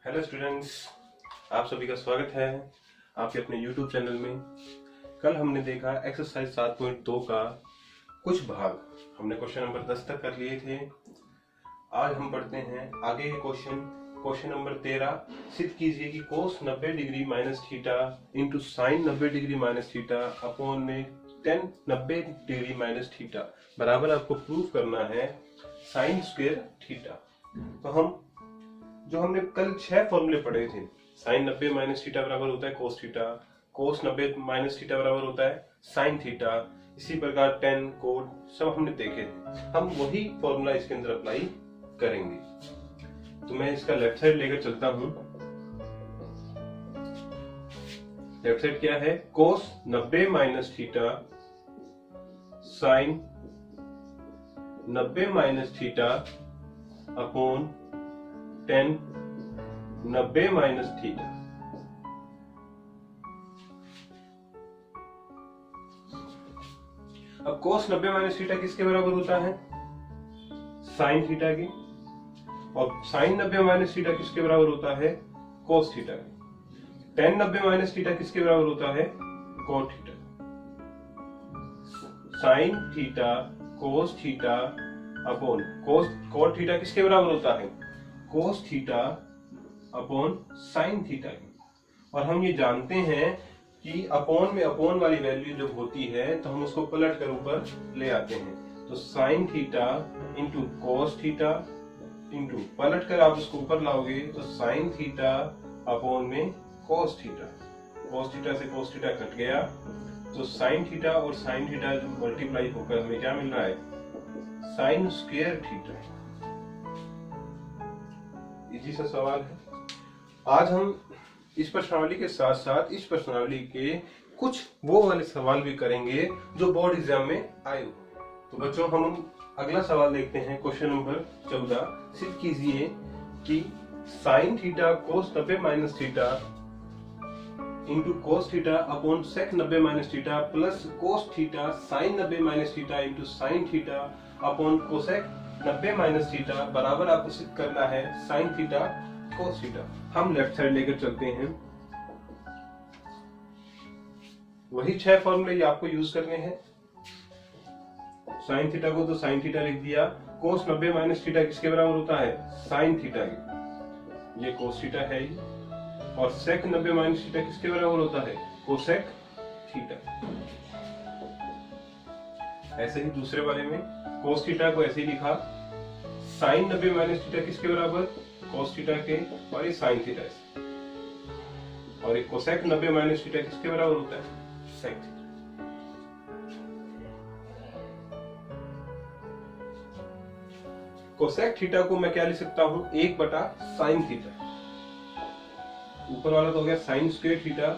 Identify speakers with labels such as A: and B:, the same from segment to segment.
A: Hello students, आप सभी का स्वागत है आपके अपने YouTube चैनल में। कल हमने देखा एक्सरसाइज 7.2 का कुछ भाग। हमने क्वेश्चन नंबर 10 तक कर लिए थे। आज हम पढ़ते हैं आगे के क्वेश्चन नंबर 13। सिद्ध कीजिए कि कोस 90 degree minus theta into sign 90 degree minus theta upon में टेन 90 डिग्री माइनस थीटा बराबर आपको प्रूफ करना है साइन स्क्वायर थीटा। तो हमने कल 6 फॉर्मूले पढ़े थे। साइन 90 माइनस थीटा बराबर होता है cos theta, cos 90 minus theta बराबर होता है साइन थीटा, इसी प्रकार टेन कोट सब हमने देखे थे। हम वही फॉर्मूला इसके अंदर अप्लाई करेंगे। तो मैं इसका लेफ्ट साइड लेकर चलता हूं। लेफ्ट साइड क्या है? कोस 90 minus theta sine 90 minus theta upon ten 90 minus theta. अब कोस 90 माइनस थीटा किसके बराबर होता है? साइन थीटा की। और साइन 90 माइनस थीटा किसके बराबर होता है? कोस थीटा की। टेन 90 माइनस थीटा किसके बराबर होता है? Cot theta. Sine theta cos theta upon cot theta किसके बराबर होता है? कोस थीटा अपॉन साइन थीटा की। और हम ये जानते हैं कि अपॉन में अपॉन वाली वैल्यू जब होती है तो हम उसको पलट कर ऊपर ले आते हैं। तो sine theta into cos theta into पलट कर आप उसको ऊपर लाओगे तो साइन थीटा अपॉन में कोस थीटा। कोस थीटा से कोस थीटा कट गया तो साइन थीटा और साइन थीटा मल्टीप्लाई होकर हमें क्या मिल रहा है? Sign square theta. इजी सा सवाल है। आज हम इस प्रश्नावली के साथ साथ इस प्रश्नावली के कुछ वो वाले सवाल भी करेंगे जो बोर्ड एग्जाम में आए हो। तो बच्चों, हम अगला सवाल देखते हैं। Question number 14। सिद्ध कीजिए कि sine theta cos 90 minus theta into cos theta upon sec 90 minus theta plus cos theta sine 90 minus theta into sine theta upon cosec 90 minus theta बराबर आपको सिद्ध करना है साइन थीटा कोस थीटा। हम left side लेकर चलते हैं। वही 6 फॉर्मूले आपको यूज करने हैं। साइन थीटा को तो साइन थीटा लिख दिया। कोस 90 माइनस थीटा किसके बराबर होता है? साइन थीटा के। ये कोस थीटा है ही। और सेक 90 माइनस थीटा किसके बराबर होता है? Cosec theta. ऐसे ही दूसरे वाले में कोस थीटा को ऐसे ही लिखा। साइन 90 माइनस थीटा किसके बराबर? कोस थीटा के। और ये साइन थीटा है। और ये कोसेक 90 माइनस थीटा किसके बराबर होता है? Sec theta. कोसेक थीटा को मैं क्या लिख सकता हूं? 1 बटा साइन थीटा। ऊपर वाला तो हो गया sine square theta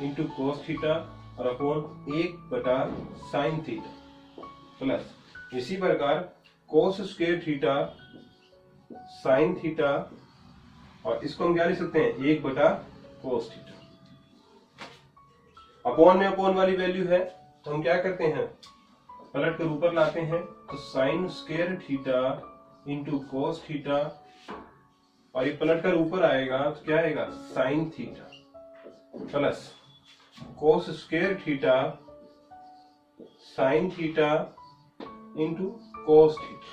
A: into cos theta और अपॉन 1 बटा साइन थीटा प्लस इसी प्रकार कोस स्क्वायर थीटा साइन थीटा और इसको हम क्या लिख सकते हैं? 1 बटा कोस थीटा। अपॉन में अपॉन वाली वैल्यू है तो हम क्या करते हैं? पलट कर ऊपर लाते हैं। तो sine square theta into cos theta और ये पलट कर ऊपर आएगा तो क्या आएगा? Sine theta plus cos square theta sine theta into cos theta.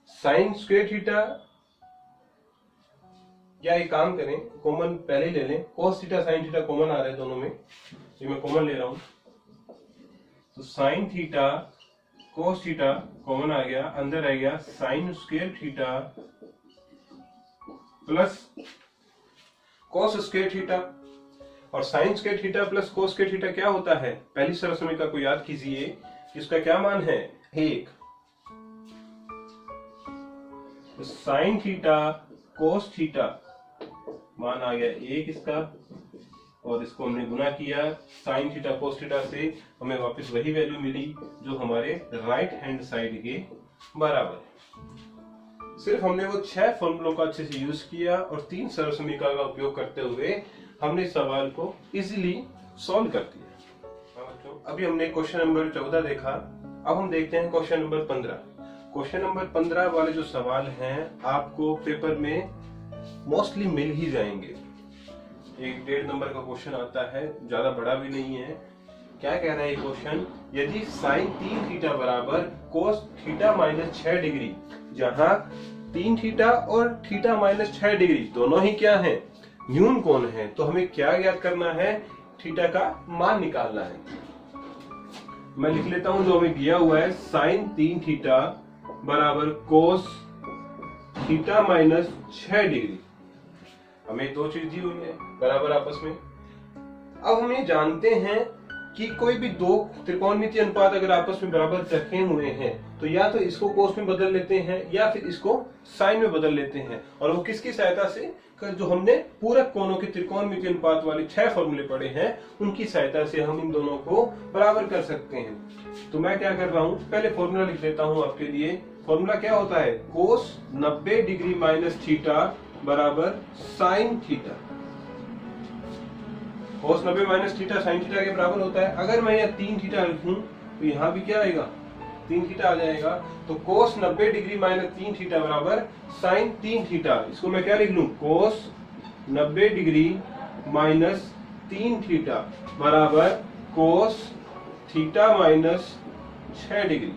A: Sine square theta या एक काम करें, कॉमन पहले ही ले लें। Cos theta sine theta common आ रहे हैं दोनों में, ये मैं कॉमन ले रहा हूं। तो sine theta cos theta common आ गया, अंदर आ गया sine square theta plus cos square theta. और sine square theta plus cos square theta क्या होता है? पहली सरल समीकरण को याद कीजिए। इसका क्या मान है? 1। तो साइन थीटा कोस थीटा मान आ गया 1 इसका, और इसको हमने गुना किया साइन थीटा कोस थीटा से, हमें वापस वही वैल्यू मिली जो हमारे राइट हैंड साइड के बराबर है। सिर्फ हमने वो 6 फॉर्मूलों का अच्छे से यूज किया और 3 सरल समीकरण का उपयोग करते हुए हमने सवाल को इजीली सॉल्व कर दिया। अभी हमने क्वेश्चन नंबर 14 देखा। अब हम देखते हैं क्वेश्चन नंबर 15। क्वेश्चन नंबर 15 वाले जो सवाल हैं आपको पेपर में मोस्टली मिल ही जाएंगे। 1.5 नंबर का क्वेश्चन आता है, ज्यादा बड़ा भी नहीं है। क्या कह रहा है ये क्वेश्चन, यदि साइन 3 थीटा बराबर कोस थीटा माइनस 6 डिग्री, जहां 3 थीटा और थीटा माइनस 6 डिग्री दोनों ही क्या है, न्यून कोण है, तो हमें क्या ज्ञात करना है, थीटा का मान निकालना है। मैं लिख लेता हूं जो हमें दिया हुआ है, साइन 3 थीटा बराबर कोस थीटा माइनस 6 डिग्री। हमें दो चीज दी हुई है बराबर आपस में। अब हम ये जानते हैं कि कोई भी दो त्रिकोणमितीय अनुपात अगर आपस में बराबर रखे हुए हैं तो या तो इसको कोस में बदल लेते हैं या फिर इसको साइन में बदल लेते हैं। और वो किसकी सहायता से, जो हमने पूरक कोणों के त्रिकोणमितीय अनुपात वाले 6 फॉर्मूले पढ़े हैं उनकी सहायता से हम इन दोनों को बराबर कर सकते हैं। तो मैं क्या कर रहा हूं, पहले फॉर्मूला लिख देता हूं आपके लिए। फॉर्मूला क्या होता है, कोस 90 डिग्री माइनस थीटा बराबर sign theta. Cos 90 minus theta sine theta के बराबर होता है। अगर मैं यहाँ 3 थीटा लिखूं तो यहाँ भी क्या आएगा, 3 थीटा आ जाएगा। तो कोस 90 डिग्री माइनस 3 थीटा बराबर साइन 3 थीटा। इसको मैं क्या लिख लूं, कोस 90 डिग्री माइनस 3 थीटा बराबर कोस थीटा माइनस 6 डिग्री।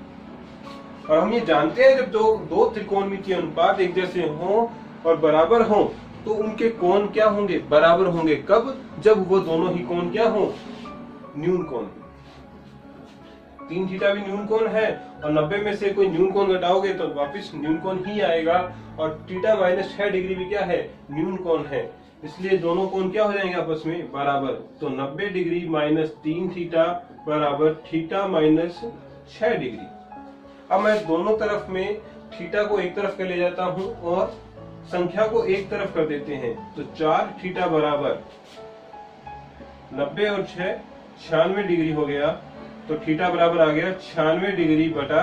A: और हम ये जानते हैं जब दो त्रिकोणमितीय अनुपात एक जैसे हों और बराबर हों तो उनके कोण क्या होंगे, बराबर होंगे। कब, जब वो दोनों ही कोण क्या हों, न्यून कोण। 3 थीटा भी न्यून कोण है और 90 में से कोई न्यून कोण घटाओगे तो वापस न्यून कोण ही आएगा। और थीटा माइनस 6 डिग्री भी क्या है, न्यून कोण है। इसलिए दोनों कोण क्या हो जाएंगे आपस में बराबर। तो 90 डिग्री माइनस 3 थीटा बराबर थीटा माइनस 6 डिग्री। अब मैं दोनों तरफ में थीटा को एक तरफ कर ले जाता हूं और संख्या को एक तरफ कर देते हैं। तो 4 थीटा बराबर 90 और 6 96 डिग्री हो गया। तो थीटा बराबर आ गया 96 डिग्री बटा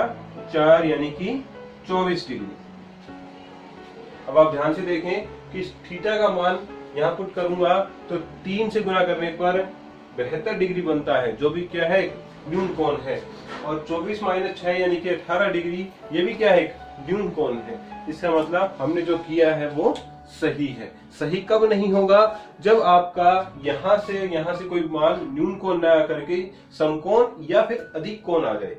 A: 4 यानी कि 24 डिग्री। अब आप ध्यान से देखें कि थीटा का मान यहाँ पुट करूंगा तो 3 से गुणा करने पर 72 डिग्री बनता है, जो भी क्या है, न्यून कोण है। और 24 माइनस 6 यानी कि 18 डिग्री, ये भी क्या है, न्यून कोण है। इसका मतलब हमने जो किया है वो सही है। सही कब नहीं होगा, जब आपका यहाँ से कोई मान न्यून कोण न आकर के समकोण या फिर अधिक कोण आ जाए।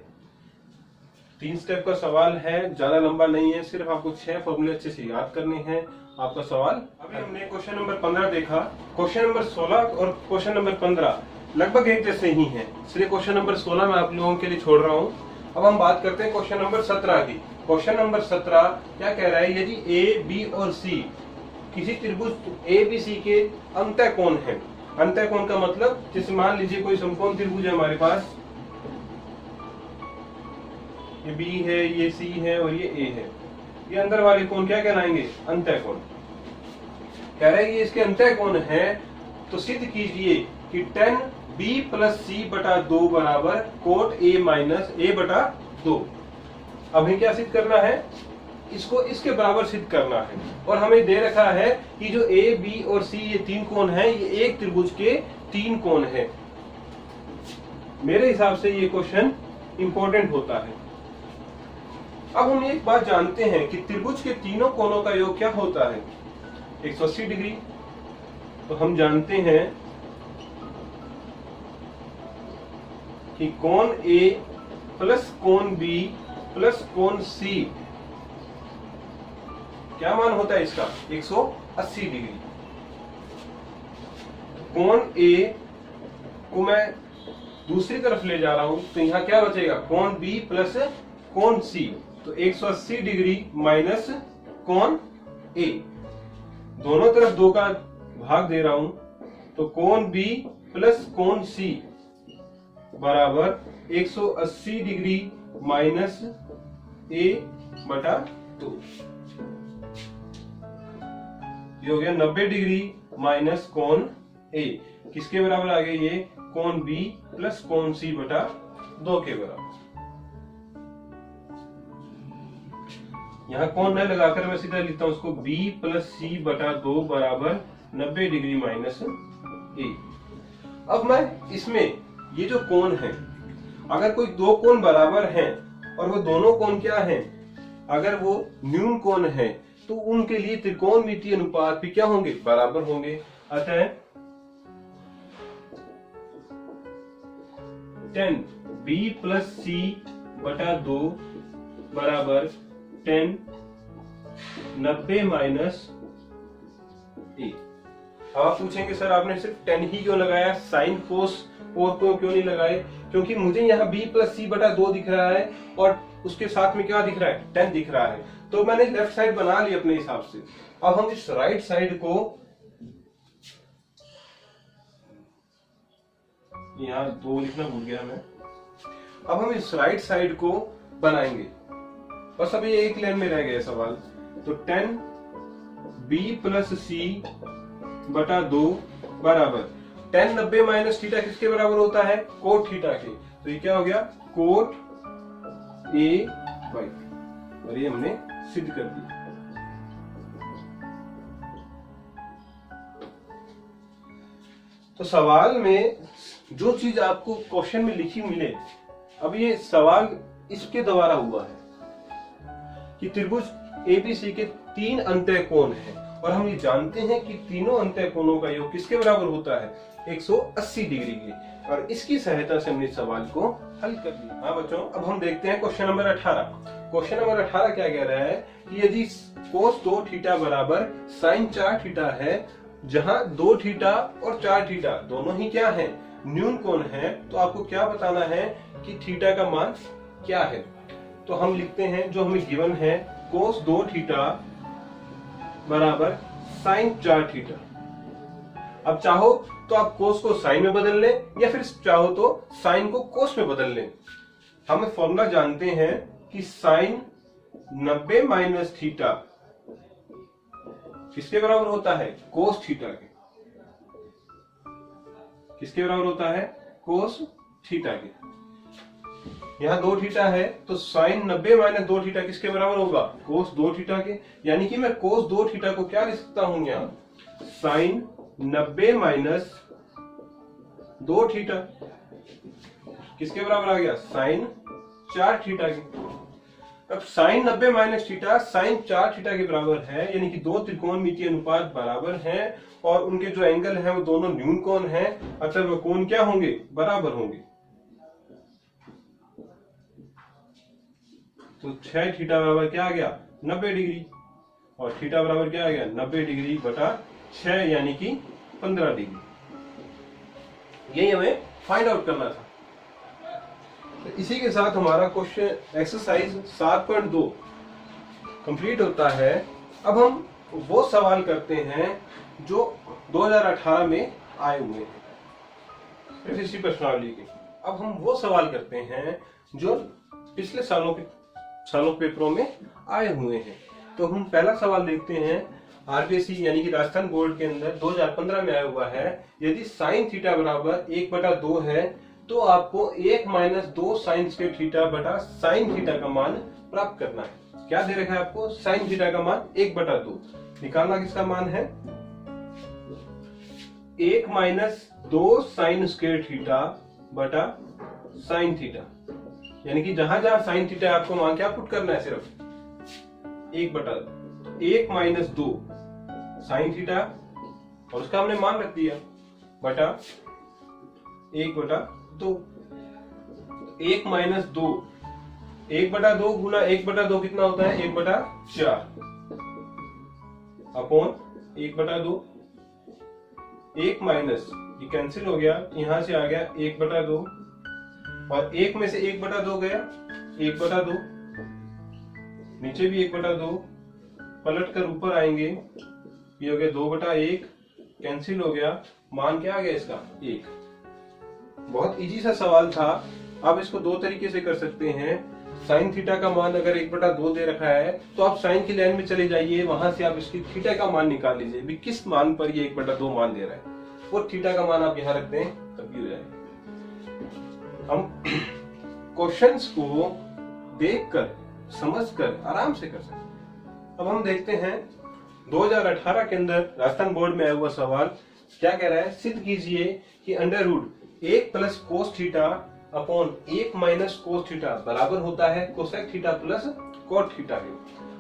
A: 3 स्टेप का सवाल है, ज्यादा लंबा नहीं है, सिर्फ आपको 6 फॉर्मूले अच्छे से याद करने हैं। आपका सवाल, अभी हमने क्वेश्चन नंबर 15 देखा। क्वेश्चन नंबर 16 और क्वेश्चन नंबर 15 लगभग एक जैसे ही हैं, इसलिए क्वेश्चन नंबर 16 मैं आप लोगों के लिए छोड़ रहा हूं। अब हम बात करते हैं क्वेश्चन नंबर 17 की। क्वेश्चन नंबर 17 क्या कह रहा है, यदि ए बी और सी किसी त्रिभुज ए बी सी के अंतः कोण है। अंतः कोण का मतलब, जैसे मान लीजिए कोई समकोण त्रिभुज है हमारे पास, ये बी है, ये सी है और ये ए है। ये अंदर वाले कोण क्या कहलाएंगे, अंतः कोण। कह रहा है कि इसके अंतः कोण है तो सिद्ध कीजिए कि tan b प्लस सी बटा 2 बराबर कोट a माइनस a बटा 2। अब हमें क्या सिद्ध करना है, इसको इसके बराबर सिद्ध करना है। और हमें दे रखा है कि जो a b और c ये 3 कोण हैं, ये एक त्रिभुज के 3 कोण हैं। मेरे हिसाब से ये क्वेश्चन इंपॉर्टेंट होता है। अब हम एक बात जानते हैं कि त्रिभुज के तीनों कोणों का योग क्या होता है, 180 डिग्री। तो हम जानते हैं कि कोण A प्लस कोण B प्लस कोण C क्या मान होता है इसका, 180 डिग्री। कोण A को मैं दूसरी तरफ ले जा रहा हूं तो यहां क्या बचेगा, कोण B प्लस कोण C। तो 180 डिग्री माइनस कोण A, दोनों तरफ 2 का भाग दे रहा हूं तो कोण B प्लस कोण C बराबर 180 डिग्री माइनस A बटा 2। ये हो गया 90 डिग्री माइनस कोण A। किसके बराबर आ गया ये, कोण B प्लस कोण C बटा 2 के बराबर। यहाँ कोण न लगाकर मैं सीधा लिखता हूं उसको, B प्लस C बटा 2 बराबर 90 डिग्री माइनस A। अब मैं इसमें ये जो कोण है, अगर कोई दो कोण बराबर हैं और वो दोनों कोण क्या हैं, अगर वो न्यून कोण है तो उनके लिए त्रिकोणमितीय अनुपात भी क्या होंगे, बराबर होंगे। अतः tan b प्लस सी बटा 2 बराबर tan 90 माइनस ए। अब आप पूछेंगे सर आपने सिर्फ tan ही क्यों लगाया, साइन कोस और को क्यों नहीं लगाए? क्योंकि मुझे यहाँ b प्लस सी बटा 2 दिख रहा है और उसके साथ में क्या दिख रहा है, tan दिख रहा है, तो मैंने लेफ्ट साइड बना ली अपने हिसाब से। अब हम इस राइट साइड को, यहाँ 2 लिखना भूल गया मैं, अब हम इस राइट साइड को बनाएंगे। बस अभी एक लाइन में रह गया सवाल। तो tan b प्लस सी बटा 2 बराबर tan 90 माइनस थीटा किसके बराबर होता है, कोट थीटा के। तो ये क्या हो गया, कोट ए बाई, और ये हमने सिद्ध कर दिया। तो सवाल में जो चीज आपको क्वेश्चन में लिखी मिले, अब ये सवाल इसके द्वारा हुआ है कि त्रिभुज एबीसी के 3 अंतः कोण हैं और हम ये जानते हैं कि तीनों अंतः कोणों का योग किसके बराबर होता है, 180 डिग्री के, और इसकी सहायता से हमने सवाल को हल कर दिया। हाँ बच्चों, अब हम देखते हैं क्वेश्चन नंबर 18। क्वेश्चन नंबर 18 क्या कह रहा है कि यदि कोस 2 थीटा बराबर साइन 4 थीटा है, जहां 2 थीटा और 4 थीटा दोनों ही क्या है, न्यून कोण है, तो आपको क्या बताना है कि थीटा का मान क्या है। तो हम लिखते हैं जो हमें गिवन है, कोस 2 थीटा बराबर साइन 4 थीटा। अब चाहो तो आप कोस को साइन में बदल लें या फिर चाहो तो साइन को कोस में बदल लें। हम फॉर्मूला जानते हैं कि साइन 90 माइनस थीटा किसके बराबर होता है, कोस थीटा के। किसके बराबर होता है, कोस थीटा के। यहाँ 2 थीटा है तो साइन 90 माइनस 2 थीटा किसके बराबर होगा, कोस 2 थीटा के। यानी कि मैं कोस 2 थीटा को क्या लिख सकता हूं, यहाँ साइन 90 माइनस 2 थीटा किसके बराबर आ गया, साइन 4 थीटा के। अब sine 90 minus theta sine 4 theta के बराबर है, यानी कि 2 त्रिकोणमितीय अनुपात बराबर हैं और उनके जो एंगल हैं वो दोनों न्यून कोण हैं, अतः वो कोण क्या होंगे, बराबर होंगे। तो 6 थीटा बराबर क्या आ गया, 90 डिग्री, और थीटा बराबर क्या आ गया, 90 डिग्री बटा 6 यानी कि 15 डिग्री। यही हमें फाइंड आउट करना था। तो इसी के साथ हमारा क्वेश्चन एक्सरसाइज 7.2 कंप्लीट होता है। अब हम वो सवाल करते हैं जो 2018 में आए हुए हैं इसी प्रश्नावली के। अब हम वो सवाल करते हैं जो पिछले सालों पेपरों में आए हुए हैं। तो हम पहला सवाल देखते हैं, आरबीएसई यानी कि राजस्थान बोर्ड के अंदर 2015 में आया हुआ है। यदि साइन थीटा बराबर 1/2 है तो आपको 1 - 2 साइन स्क्वायर थीटा बटा साइन थीटा का मान प्राप्त करना है। क्या दे रखा है आपको, साइन थीटा का मान 1/2 निकालना। किसका मान है, 1 - 2 साइन स्क्वायर थीटा बटा साइन थीटा, यानी कि जहां जहां साइन थीटा आपको मान क्या पुट करना है, सिर्फ 1/2। 1 - 2 साइन थीटा और उसका हमने मान रख दिया बटा 1/2। 1 - 2, 1/2 गुना 1/2 कितना होता है, 1/4 अपॉन 1/2। 1 माइनस ये कैंसिल हो गया, यहां से आ गया 1/2 और 1 में से 1/2 गया, 1/2 नीचे भी 1/2, पलट कर ऊपर आएंगे, ये हो गया 2/1 कैंसिल हो गया, मान क्या आ गया इसका, 1। बहुत इजी सा सवाल था। आप इसको 2 तरीके से कर सकते हैं। साइन थीटा का मान अगर 1/2 दे रखा है तो आप साइन की लाइन में चले जाइए, वहां से आप इसकी थीटा का मान निकाल लीजिए भी किस मान पर ये 1/2 मान दे रहा है, वो थीटा का मान आप यहाँ रख दें तब भी हो जाएगा। हम क्वेश्चंस को देखकर समझकर आराम से कर सकते हैं। अब हम देखते हैं 2018 के अंदर राजस्थान बोर्ड में आया हुआ सवाल क्या कह रहा है, सिद्ध कीजिए कि √1 + cos theta upon 1 minus cos theta बराबर होता है cosec theta plus cot theta के।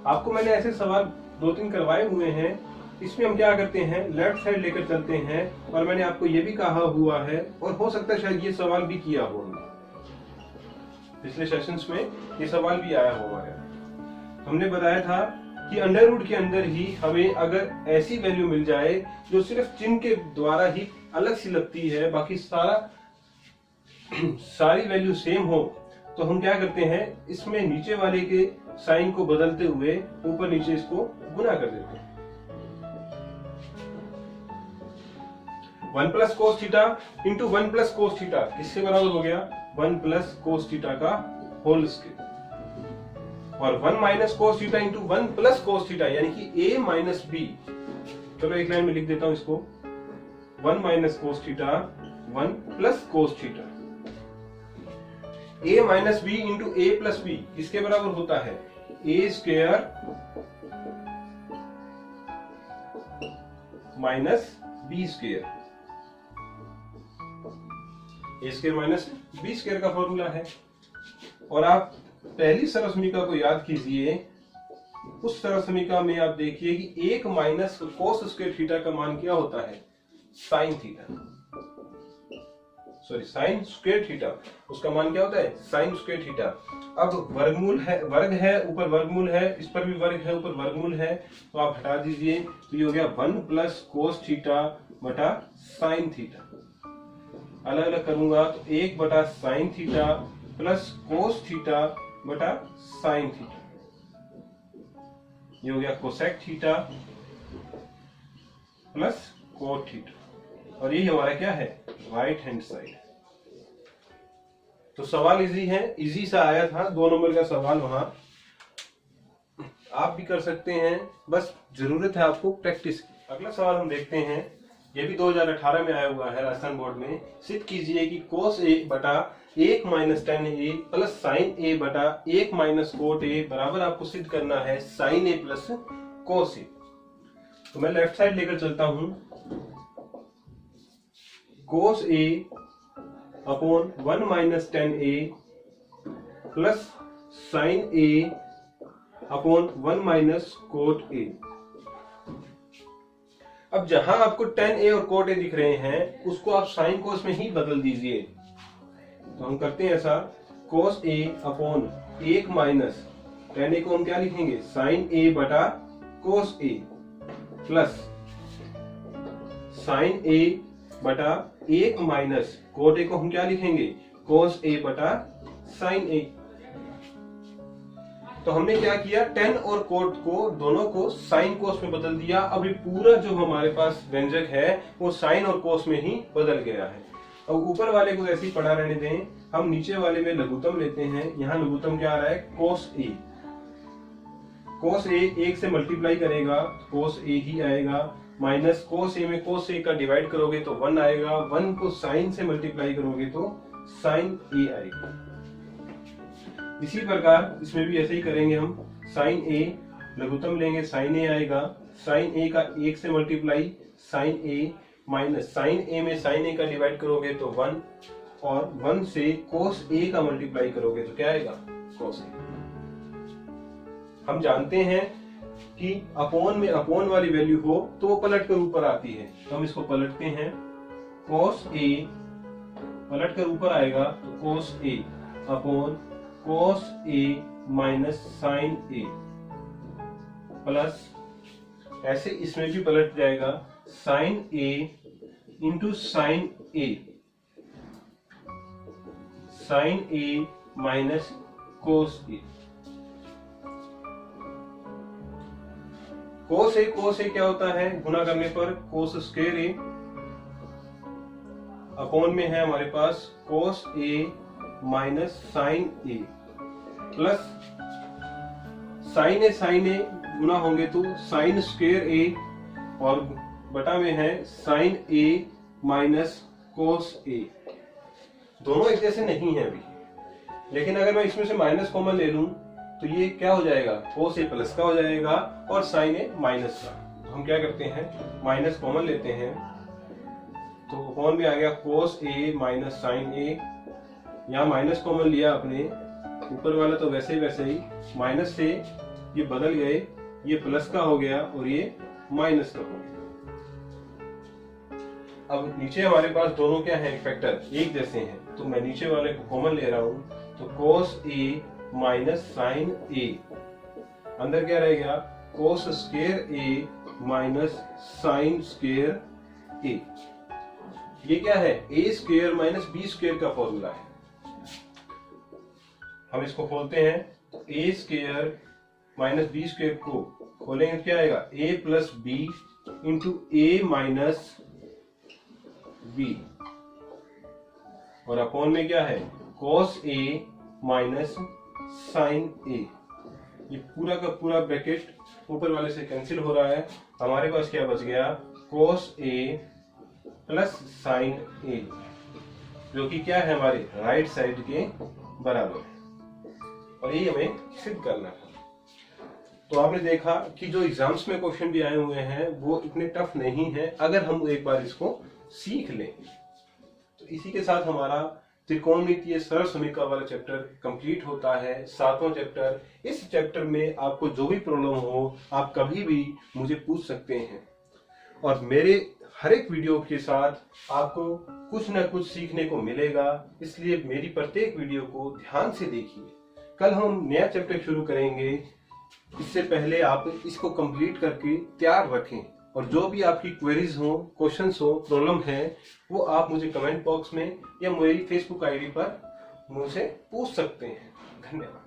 A: आपको मैंने ऐसे सवाल 2-3 करवाए हुए हैं। इसमें हम क्या करते हैं, लेफ्ट साइड लेकर चलते हैं, और मैंने आपको ये भी कहा हुआ है, और हो सकता है शायद ये सवाल भी किया हो, पिछले सेशंस में ये सवाल भी आया हुआ है। हमने बताया था कि अंडर रूट के अंदर ही हमें अगर ऐसी वैल्यू मिल जाए जो सिर्फ चिन्ह के द्वारा ही अलग सी लगती है, बाकी सारी वैल्यू सेम हो, तो हम क्या करते हैं, इसमें नीचे वाले के साइन को बदलते हुए ऊपर नीचे इसको गुना कर देते हैं। 1 plus cos theta into 1 plus cos theta किसके बराबर हो गया, 1 प्लस कोस थीटा का होल स्क्वायर, और 1 minus cos theta into 1 plus cos theta यानी कि a माइनस बी। चलो एक लाइन में लिख देता हूं इसको, 1 minus cos theta 1 plus cos theta, a minus B into a plus B किसके बराबर होता है, a square minus B square, a square minus B square का फॉर्मूला है। और आप पहली सरल समीकरण को याद कीजिए, उस सरल समीकरण में आप देखिए कि 1 माइनस कोस स्क्वायर थीटा का मान क्या होता है, sine theta, sorry sine square theta, उसका मान क्या होता है, साइन स्क्वायर थीटा। अब वर्गमूल है, वर्ग है, ऊपर वर्गमूल है, इस पर भी वर्ग है, ऊपर वर्गमूल है, तो आप हटा दीजिए, तो ये हो गया 1 प्लस कोस थीटा बटा साइन थीटा। अलग अलग करूंगा तो 1 बटा sign theta plus cos theta बटा साइन थीटा, ये हो गया cosec theta plus cot theta, और ये हमारा क्या है, राइट हैंड साइड। तो सवाल इजी है, इजी सा आया था, 2 नंबर का सवाल वहां आप भी कर सकते हैं, बस जरूरत है आपको प्रैक्टिस की। अगला सवाल हम देखते हैं, ये भी 2018 में आया हुआ है राजस्थान बोर्ड में। सिद्ध कीजिए कि कोस ए बटा 1 minus tan A plus sine ए बटा 1 माइनस कोट ए बराबर आपको सिद्ध करना है साइन ए प्लस कोस ए। तो मैं लेफ्ट साइड लेकर चलता हूं, cos A upon 1 minus tan A plus sine A upon 1 minus cot A. अब जहां आपको tan a और कोट a दिख रहे हैं, उसको आप साइन कोस में ही बदल दीजिए। तो हम करते हैं ऐसा, कोस a upon 1 minus tan a को हम क्या लिखेंगे, साइन a बटा कोस a प्लस साइन a बटा 1 माइनस कोट a को हम क्या लिखेंगे, कोस a बटा साइन a। तो हमने क्या किया, tan और कोट को दोनों को साइन कोस में बदल दिया। अभी पूरा जो हमारे पास व्यंजक है वो साइन और कोस में ही बदल गया है। अब ऊपर वाले को ऐसे ही पड़ा रहने दें, हम नीचे वाले में लघुत्तम लेते हैं। यहाँ लघुत्तम क्या आ रहा है, कोस ए। कोस ए 1 से मल्टीप्लाई करेगा कोस ए ही आएगा, माइनस कोस ए में कोस ए का डिवाइड करोगे तो 1 आएगा, 1 को साइन से मल्टीप्लाई करोगे तो साइन ए आएगा। इसी प्रकार इसमें भी ऐसे ही करेंगे हम, साइन ए लघुत्तम लेंगे, साइन ए आएगा, साइन ए का 1 से मल्टीप्लाई साइन ए, माइनस साइन ए में साइन ए का डिवाइड करोगे तो 1, और 1 से कोस ए का मल्टीप्लाई करोगे तो क्या आएगा, कोस ए। हम जानते हैं कि अपॉन में अपॉन वाली वैल्यू हो तो वो पलट कर ऊपर आती है, तो हम इसको पलटते हैं, कोस ए पलट कर ऊपर आएगा तो कोस A upon cos A minus sign A plus, ऐसे इसमें भी पलट जाएगा, साइन ए इंटू साइन ए, साइन ए माइनस कोस ए। कोस ए क्या होता है, गुना करने पर कोस स्क्वायर ए, अपॉन में है हमारे पास कोस ए माइनस साइन ए प्लस साइन ए गुना होंगे तो साइन स्क्वायर ए, और बटा में है साइन ए माइनस कोस ए। दोनों एक जैसे नहीं है अभी, लेकिन अगर मैं इसमें से माइनस कॉमन ले लूं तो ये क्या हो जाएगा, कोस ए प्लस का हो जाएगा और साइन ए माइनस का। तो हम क्या करते हैं, माइनस कॉमन लेते हैं, तो अपॉन में आ गया कोस ए माइनस साइन ए यहाँ माइनस कॉमन लिया आपने, ऊपर वाला तो वैसे ही माइनस से ये बदल गए, ये प्लस का हो गया और ये माइनस का हो गया। अब नीचे हमारे पास दोनों क्या है, फैक्टर एक जैसे हैं, तो मैं नीचे वाले को कॉमन ले रहा हूं, तो cos a minus sine a, अंदर क्या रहेगा, cos square a minus sine square a। ये क्या है, a square minus b square का फॉर्मूला है। हम इसको खोलते हैं, तो a square minus B square को खोलेंगे, क्या आएगा, a plus B into A minus B, और अपॉन में क्या है, cos a minus sine a। ये पूरा का पूरा ब्रैकेट ऊपर वाले से कैंसिल हो रहा है, हमारे पास क्या बच गया, cos a plus sign a, जो कि क्या है, हमारे राइट साइड के बराबर है, और ये हमें सिद्ध करना है। तो आपने देखा कि जो एग्जाम्स में क्वेश्चन भी आए हुए हैं वो इतने टफ नहीं है, अगर हम एक बार इसको सीख लें। तो इसी के साथ हमारा त्रिकोणमितीय सरल समीकरण वाला चैप्टर कंप्लीट होता है, 7वां चैप्टर। इस चैप्टर में आपको जो भी प्रॉब्लम हो आप कभी भी मुझे पूछ सकते हैं, और मेरे हर एक वीडियो के साथ आपको कुछ न कुछ सीखने को मिलेगा, इसलिए मेरी प्रत्येक वीडियो को ध्यान से देखिए। कल हम नया चैप्टर शुरू करेंगे, इससे पहले आप इसको कंप्लीट करके तैयार रखें, और जो भी आपकी क्वेरीज हो, क्वेश्चंस हो, प्रॉब्लम है, वो आप मुझे कमेंट बॉक्स में या मेरी फेसबुक आईडी पर मुझसे पूछ सकते हैं। धन्यवाद।